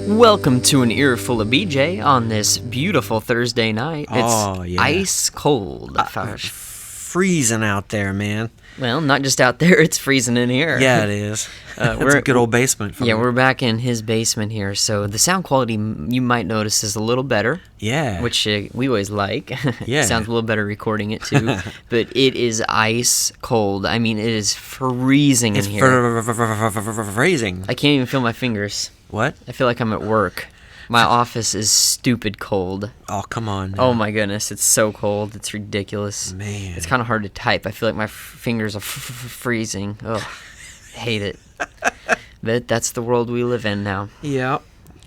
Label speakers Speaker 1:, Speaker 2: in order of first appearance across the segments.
Speaker 1: Welcome to an earful of BJ on this beautiful Thursday night. It's ice cold.
Speaker 2: Freezing out there, man.
Speaker 1: Well, not just out there, it's freezing in here.
Speaker 2: Yeah, it is. It's a good old basement for me.
Speaker 1: We're back in his basement here, so the sound quality you might notice is a little better.
Speaker 2: Yeah.
Speaker 1: Which we always like.
Speaker 2: Yeah.
Speaker 1: Sounds a little better recording it, too. But it is ice cold. I mean, it is freezing in here.
Speaker 2: It's freezing.
Speaker 1: I can't even feel my fingers.
Speaker 2: What?
Speaker 1: I feel like I'm at work. My office is stupid cold.
Speaker 2: Oh, come on.
Speaker 1: Oh, my goodness. It's so cold. It's ridiculous.
Speaker 2: Man.
Speaker 1: It's kind of hard to type. I feel like my fingers are freezing. Ugh. I hate it. But that's the world we live in now.
Speaker 2: Yeah.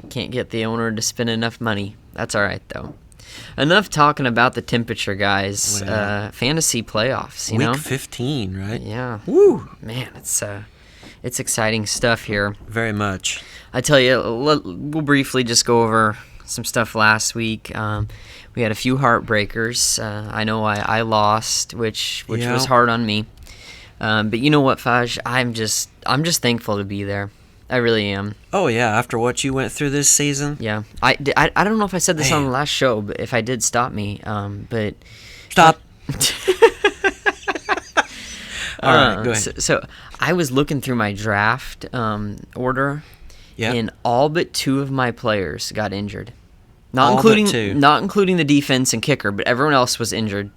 Speaker 1: Can't get the owner to spend enough money. That's all right, though. Enough talking about the temperature, guys.
Speaker 2: Well,
Speaker 1: fantasy playoffs, you
Speaker 2: Week
Speaker 1: know?
Speaker 2: 15, right?
Speaker 1: Yeah.
Speaker 2: Woo.
Speaker 1: Man, it's exciting stuff here.
Speaker 2: Very much.
Speaker 1: I tell you, we'll briefly just go over some stuff last week. We had a few heartbreakers. I know I lost, which was hard on me. But you know what, Faj? I'm just thankful to be there. I really am.
Speaker 2: Oh yeah, after what you went through this season.
Speaker 1: Yeah, I don't know if I said this on the last show, but if I did, stop me. But
Speaker 2: stop. All right, go ahead.
Speaker 1: So I was looking through my draft order.
Speaker 2: Yeah.
Speaker 1: And all but two of my players got injured.
Speaker 2: Not
Speaker 1: including the defense and kicker, but everyone else was injured.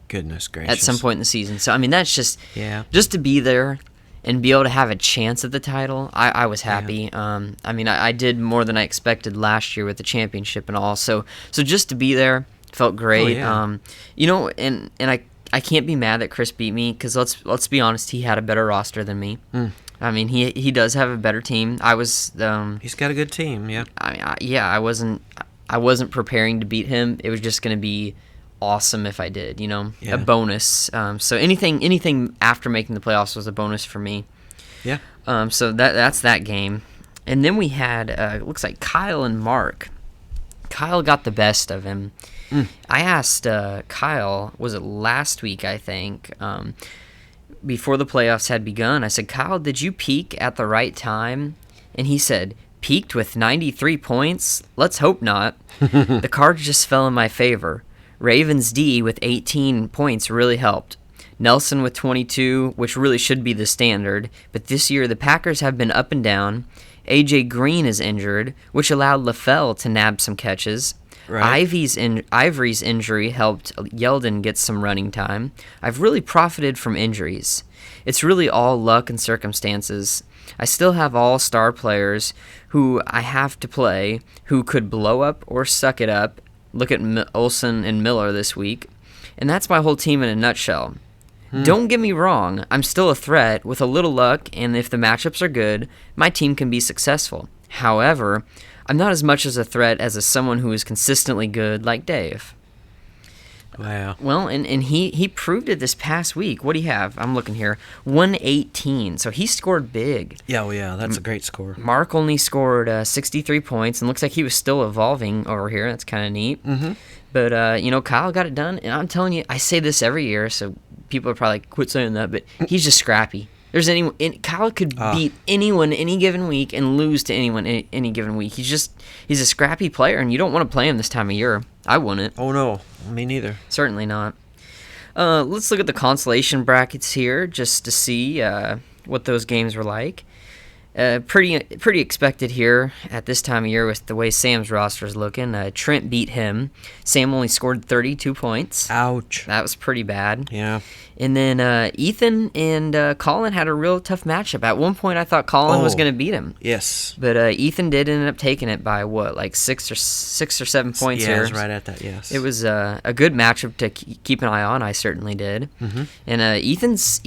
Speaker 2: Goodness gracious.
Speaker 1: At some point in the season. So I mean that's just
Speaker 2: just
Speaker 1: to be there and be able to have a chance at the title. I was happy. Yeah. I mean I did more than I expected last year with the championship and all. So just to be there felt great.
Speaker 2: Oh, yeah.
Speaker 1: You know, and I can't be mad that Chris beat me because let's be honest, he had a better roster than me. I mean, he does have a better team.
Speaker 2: He's got a good team, yeah.
Speaker 1: I wasn't preparing to beat him. It was just going to be awesome if I did, you know, a bonus. So anything after making the playoffs was a bonus for me.
Speaker 2: Yeah.
Speaker 1: So that's that game, and then we had looks like Kyle and Mark. Kyle got the best of him. I asked Kyle, was it last week? I think. Before the playoffs had begun, I said, Kyle, did you peak at the right time? And he said, peaked with 93 points? Let's hope not. The cards just fell in my favor. Ravens D with 18 points really helped. Nelson with 22, which really should be the standard. But this year, the Packers have been up and down. A.J. Green is injured, which allowed LaFell to nab some catches. Right. Ivory's injury helped Yeldon get some running time. I've really profited from injuries. It's really all luck and circumstances. I still have all star players who I have to play who could blow up or suck it up. Look at Olsen and Miller this week. And that's my whole team in a nutshell. Don't get me wrong, I'm still a threat. With a little luck, and if the matchups are good, my team can be successful. However, I'm not as much as a threat as someone who is consistently good like Dave.
Speaker 2: Wow.
Speaker 1: Well, and he proved it this past week. What do you have? I'm looking here. 118. So he scored big.
Speaker 2: Yeah, well, yeah, that's a great score.
Speaker 1: Mark only scored 63 points, and looks like he was still evolving over here. That's kind of neat.
Speaker 2: Mm-hmm.
Speaker 1: But, Kyle got it done, and I'm telling you, I say this every year, so people are probably like, quit saying that, but he's just scrappy. Kyle could beat anyone any given week and lose to anyone any given week. He's a scrappy player, and you don't want to play him this time of year. I wouldn't.
Speaker 2: Oh no, me neither.
Speaker 1: Certainly not. Let's look at the consolation brackets here just to see what those games were like. Pretty expected here at this time of year with the way Sam's roster is looking. Trent beat him. Sam only scored 32 points.
Speaker 2: Ouch.
Speaker 1: That was pretty bad.
Speaker 2: Yeah.
Speaker 1: And then Ethan and Colin had a real tough matchup. At one point, I thought Colin was going to beat him.
Speaker 2: Yes.
Speaker 1: But Ethan did end up taking it by like 6 or 7 points here.
Speaker 2: Yeah, it was right at that, yes.
Speaker 1: It was a good matchup to keep an eye on. I certainly did.
Speaker 2: Mm-hmm.
Speaker 1: And Ethan's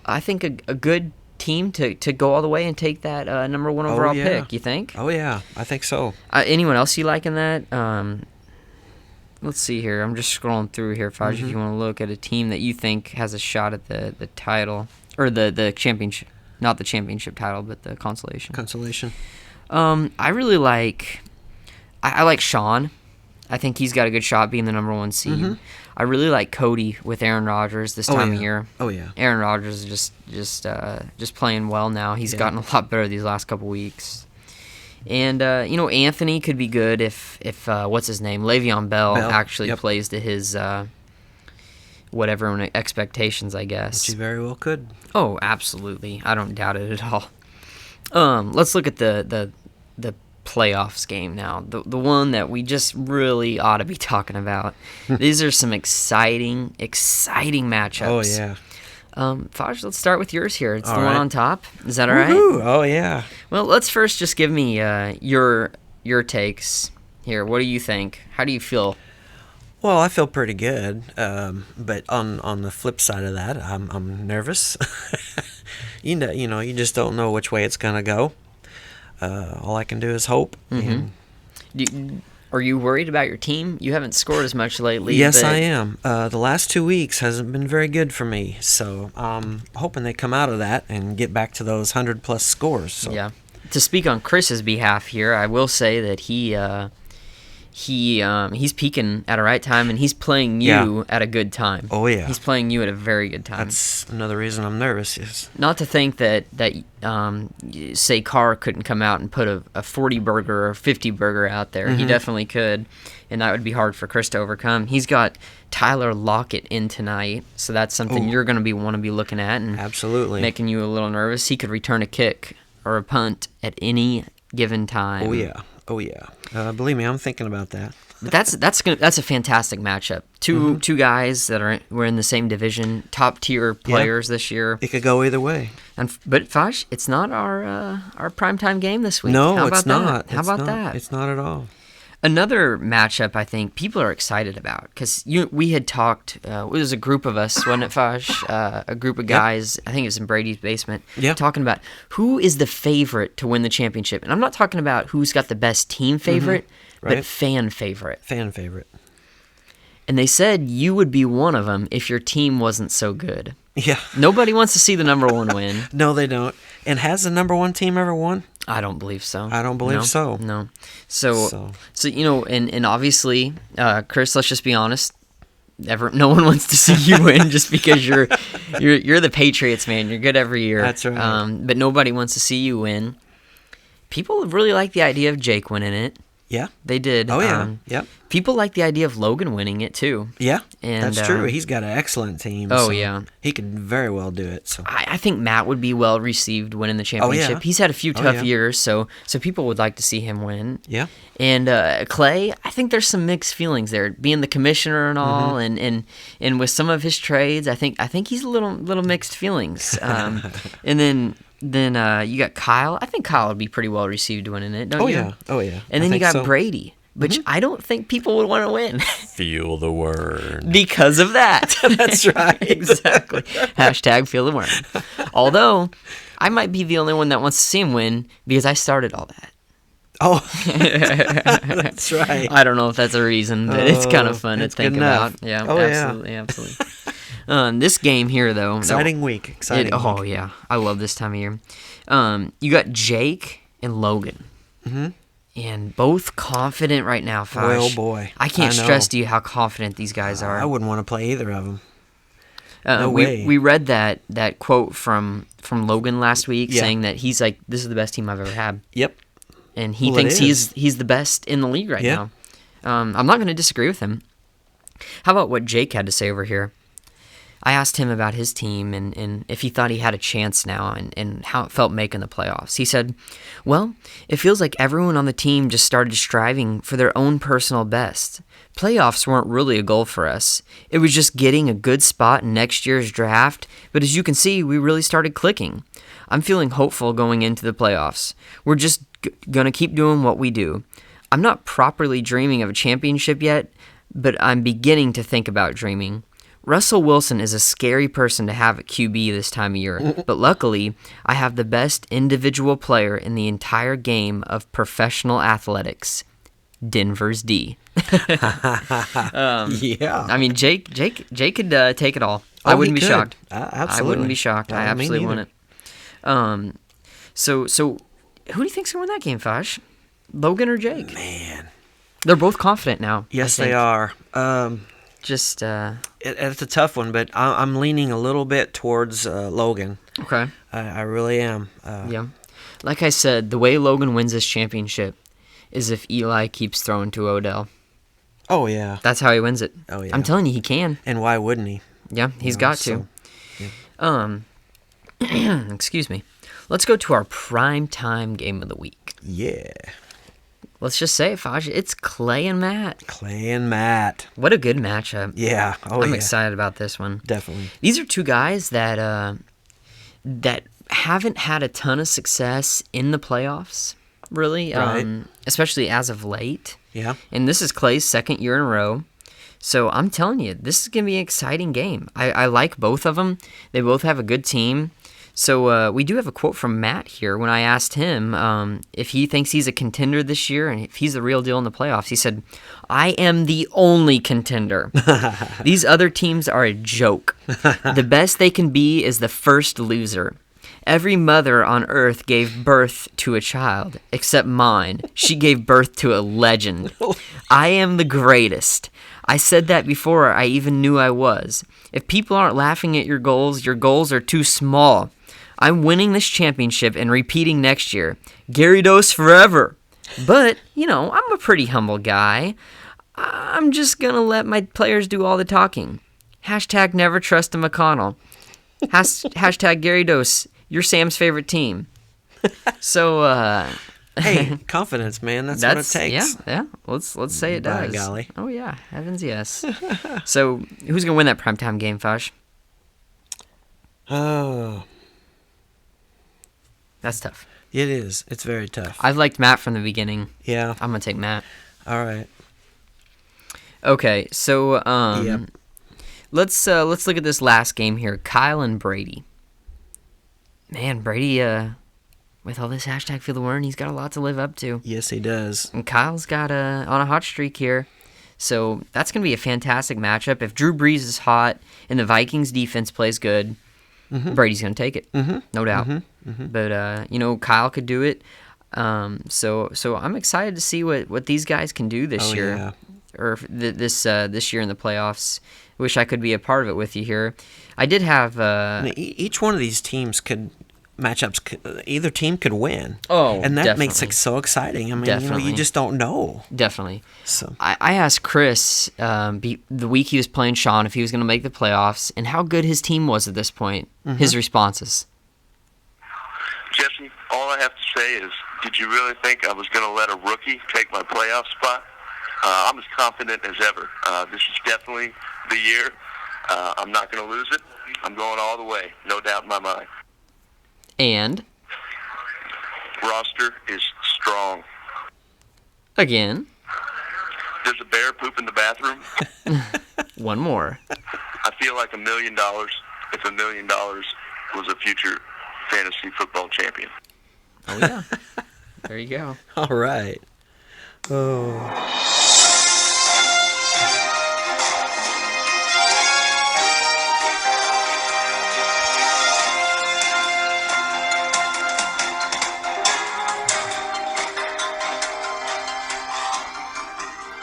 Speaker 1: I think a good team to go all the way and take that number one overall pick, you think?
Speaker 2: Oh, yeah, I think so.
Speaker 1: Anyone else you like in that? Let's see here. I'm just scrolling through here, Faj, if you want to look at a team that you think has a shot at the title, or the championship. Not the championship title, but the consolation.
Speaker 2: Consolation.
Speaker 1: I really like. I like Sean. I think he's got a good shot being the number one seed.
Speaker 2: Mm-hmm.
Speaker 1: I really like Cody with Aaron Rodgers this time of year.
Speaker 2: Oh yeah.
Speaker 1: Aaron Rodgers is just playing well now. He's gotten a lot better these last couple weeks. And Anthony could be good if what's his name, Le'Veon Bell actually plays to his whatever expectations, I guess.
Speaker 2: Which he very well could.
Speaker 1: Oh, absolutely. I don't doubt it at all. Let's look at the playoffs game now. The one that we just really ought to be talking about. These are some exciting matchups.
Speaker 2: Oh yeah.
Speaker 1: Faj, let's start with yours here. It's
Speaker 2: all
Speaker 1: the
Speaker 2: right.
Speaker 1: one on top. Is that all right?
Speaker 2: Oh yeah.
Speaker 1: Well, let's first just give me your takes here. What do you think? How do you feel?
Speaker 2: Well, I feel pretty good, but on the flip side of that, I'm nervous. You just don't know which way it's gonna go. All I can do is hope.
Speaker 1: Mm-hmm. Are you worried about your team? You haven't scored as much lately.
Speaker 2: Yes, I am. The last 2 weeks hasn't been very good for me, so I'm hoping they come out of that and get back to those 100-plus scores. So.
Speaker 1: Yeah. To speak on Chris's behalf here, I will say that he's peaking at a right time, and he's playing you at a good time.
Speaker 2: Oh yeah.
Speaker 1: He's playing you at a very good time.
Speaker 2: That's another reason I'm nervous. Yes.
Speaker 1: Not to think that say Carr couldn't come out and put a 40 burger or 50 burger out there.
Speaker 2: Mm-hmm.
Speaker 1: He definitely could, and that would be hard for Chris to overcome. He's got Tyler Lockett in tonight, so that's something you're going to want to be looking at and
Speaker 2: absolutely
Speaker 1: making you a little nervous. He could return a kick or a punt at any given time.
Speaker 2: Oh yeah. Believe me, I'm thinking about that.
Speaker 1: But that's a fantastic matchup. Two guys that were in the same division, top tier players this year.
Speaker 2: It could go either way.
Speaker 1: But Fosh, it's not our primetime game this week.
Speaker 2: No, it's not.
Speaker 1: How about that?
Speaker 2: It's not at all.
Speaker 1: Another matchup I think people are excited about because we had talked. It was a group of us, wasn't it, Fosh? A group of guys. I think it was in Brady's basement. Talking about who is the favorite to win the championship, and I'm not talking about who's got the best team favorite, but fan favorite.
Speaker 2: Fan favorite.
Speaker 1: And they said you would be one of them if your team wasn't so good.
Speaker 2: Yeah.
Speaker 1: Nobody wants to see the number one win.
Speaker 2: No, they don't. And has the number one team ever won?
Speaker 1: I don't believe so.
Speaker 2: I don't believe so.
Speaker 1: No. So and obviously, Chris, let's just be honest. No one wants to see you win just because you're the Patriots, man. You're good every year.
Speaker 2: That's right.
Speaker 1: But nobody wants to see you win. People really like the idea of Jake winning it.
Speaker 2: Yeah.
Speaker 1: They did.
Speaker 2: Oh, yeah. Yep.
Speaker 1: People like the idea of Logan winning it, too.
Speaker 2: Yeah,
Speaker 1: and,
Speaker 2: that's true. He's got an excellent team.
Speaker 1: Oh,
Speaker 2: so
Speaker 1: yeah.
Speaker 2: He could very well do it. So
Speaker 1: I think Matt would be well received winning the championship.
Speaker 2: Oh, yeah.
Speaker 1: He's had a few tough years, so people would like to see him win.
Speaker 2: Yeah.
Speaker 1: And Clay, I think there's some mixed feelings there, being the commissioner and all, and with some of his trades, I think he's a little mixed feelings. And then you got Kyle. I think Kyle would be pretty well received winning it, don't you?
Speaker 2: Oh, yeah.
Speaker 1: And then you got Brady, which I don't think people would want to win.
Speaker 2: Feel the word.
Speaker 1: Because of that.
Speaker 2: That's right.
Speaker 1: Exactly. Hashtag feel the word. Although, I might be the only one that wants to see him win because I started all that.
Speaker 2: Oh, that's right.
Speaker 1: I don't know if that's a reason, but it's kind of fun to think about. Yeah,
Speaker 2: oh,
Speaker 1: absolutely, absolutely. This game here, though.
Speaker 2: Exciting week.
Speaker 1: Oh, yeah. I love this time of year. You got Jake and Logan. Mm-hmm. And both confident right now, Fosh.
Speaker 2: Oh, boy.
Speaker 1: I can't stress to you how confident these guys are.
Speaker 2: I wouldn't want to play either of them. No way.
Speaker 1: We read that quote from Logan last week saying that he's like, this is the best team I've ever had.
Speaker 2: Yep.
Speaker 1: And he thinks he's the best in the league right now. I'm not going to disagree with him. How about what Jake had to say over here? I asked him about his team and if he thought he had a chance now and how it felt making the playoffs. He said, well, it feels like everyone on the team just started striving for their own personal best. Playoffs weren't really a goal for us. It was just getting a good spot in next year's draft, but as you can see, we really started clicking. I'm feeling hopeful going into the playoffs. We're just going to keep doing what we do. I'm not properly dreaming of a championship yet, but I'm beginning to think about dreaming. Russell Wilson is a scary person to have at QB this time of year, but luckily, I have the best individual player in the entire game of professional athletics, Denver's D.
Speaker 2: Yeah.
Speaker 1: I mean, Jake could take it all. I wouldn't be shocked.
Speaker 2: Absolutely.
Speaker 1: I wouldn't be shocked. I absolutely wouldn't. So Who do you think's going to win that game, Fosh? Logan or Jake?
Speaker 2: Man.
Speaker 1: They're both confident now.
Speaker 2: Yes, they are.
Speaker 1: Just,
Speaker 2: it's a tough one, but I'm leaning a little bit towards Logan.
Speaker 1: Okay.
Speaker 2: I really am.
Speaker 1: Yeah. Like I said, the way Logan wins this championship is if Eli keeps throwing to Odell.
Speaker 2: Oh, yeah.
Speaker 1: That's how he wins it.
Speaker 2: Oh, yeah.
Speaker 1: I'm telling you, he can.
Speaker 2: And why wouldn't he?
Speaker 1: Yeah, he's got to.
Speaker 2: Yeah.
Speaker 1: Excuse me. Let's go to our prime time game of the week.
Speaker 2: Yeah.
Speaker 1: Let's just say it, Faj. It's Clay and Matt.
Speaker 2: Clay and Matt.
Speaker 1: What a good matchup.
Speaker 2: Yeah. Oh,
Speaker 1: I'm excited about this one.
Speaker 2: Definitely.
Speaker 1: These are two guys that that haven't had a ton of success in the playoffs, really,
Speaker 2: Right.
Speaker 1: especially as of late.
Speaker 2: Yeah.
Speaker 1: And this is Clay's second year in a row. So I'm telling you, this is going to be an exciting game. I like both of them. They both have a good team. So we do have a quote from Matt here when I asked him if he thinks he's a contender this year and if he's the real deal in the playoffs. He said, "I am the only contender. These other teams are a joke. The best they can be is the first loser. Every mother on earth gave birth to a child, except mine. She gave birth to a legend. I am the greatest. I said that before I even knew I was. If people aren't laughing at your goals are too small. I'm winning this championship and repeating next year. Gary Dose forever. But, I'm a pretty humble guy. I'm just going to let my players do all the talking. Hashtag never trust a McConnell. Hashtag Gary Dose. You're Sam's favorite team." So,
Speaker 2: hey, confidence, man. That's what it takes.
Speaker 1: Yeah. Let's say it
Speaker 2: By
Speaker 1: does.
Speaker 2: golly.
Speaker 1: Oh yeah, heavens yes. So, who's gonna win that primetime game, Fosh?
Speaker 2: Oh,
Speaker 1: that's tough.
Speaker 2: it is. It's very tough.
Speaker 1: I've liked Matt from the beginning.
Speaker 2: Yeah.
Speaker 1: I'm gonna take Matt.
Speaker 2: All right.
Speaker 1: Okay, so
Speaker 2: Yep.
Speaker 1: let's look at this last game here. Kyle and Brady. Man, Brady, with all this hashtag feel the word, he's got a lot to live up to.
Speaker 2: Yes, he does.
Speaker 1: And Kyle's got on a hot streak here. So that's going to be a fantastic matchup. If Drew Brees is hot and the Vikings defense plays good, Brady's going to take it. No doubt. But, Kyle could do it. So I'm excited to see what these guys can do this year.
Speaker 2: Yeah.
Speaker 1: Or this year in the playoffs. Wish I could be a part of it with you here. I did have...
Speaker 2: each one of these teams either team could win.
Speaker 1: Oh,
Speaker 2: and that
Speaker 1: definitely.
Speaker 2: makes it so exciting. I mean,
Speaker 1: Definitely.
Speaker 2: you just don't know.
Speaker 1: Definitely.
Speaker 2: So
Speaker 1: I asked Chris the week he was playing Sean if he was going to make the playoffs and how good his team was at this point. His responses.
Speaker 3: Jesse, all I have to say is, did you really think I was going to let a rookie take my playoff spot? I'm as confident as ever. This is definitely the year. I'm not going to lose it. I'm going all the way, no doubt in my mind.
Speaker 1: And?
Speaker 3: Roster is strong.
Speaker 1: Again.
Speaker 3: Does a bear poop in the bathroom?
Speaker 1: One more.
Speaker 3: I feel like $1 million if $1 million was a future fantasy football champion.
Speaker 1: Oh, yeah. There you go.
Speaker 2: all right. Oh.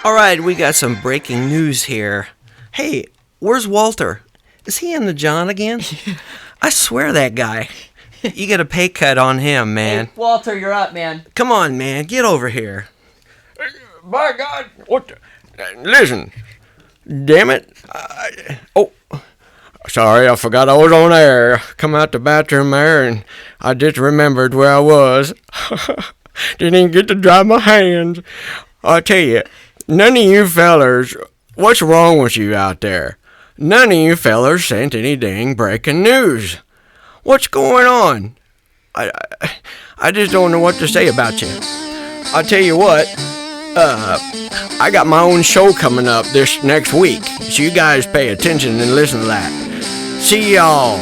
Speaker 2: All right, we got some breaking news here. Hey, where's Walter? Is he in the John again? I swear that guy. You get a pay cut on him, man.
Speaker 1: Hey, Walter, you're up, man.
Speaker 2: Come on, man. Get over here.
Speaker 4: By God, what the... Listen, damn it. Sorry, I forgot I was on air. Come out the bathroom there, and I just remembered where I was. Didn't even get to dry my hands. I tell you, none of you fellers, what's wrong with you out there? None of you fellers sent any dang breaking news. What's going on? I just don't know what to say about you. I'll tell you what, I got my own show coming up this next week, so you guys pay attention and listen to that. See y'all.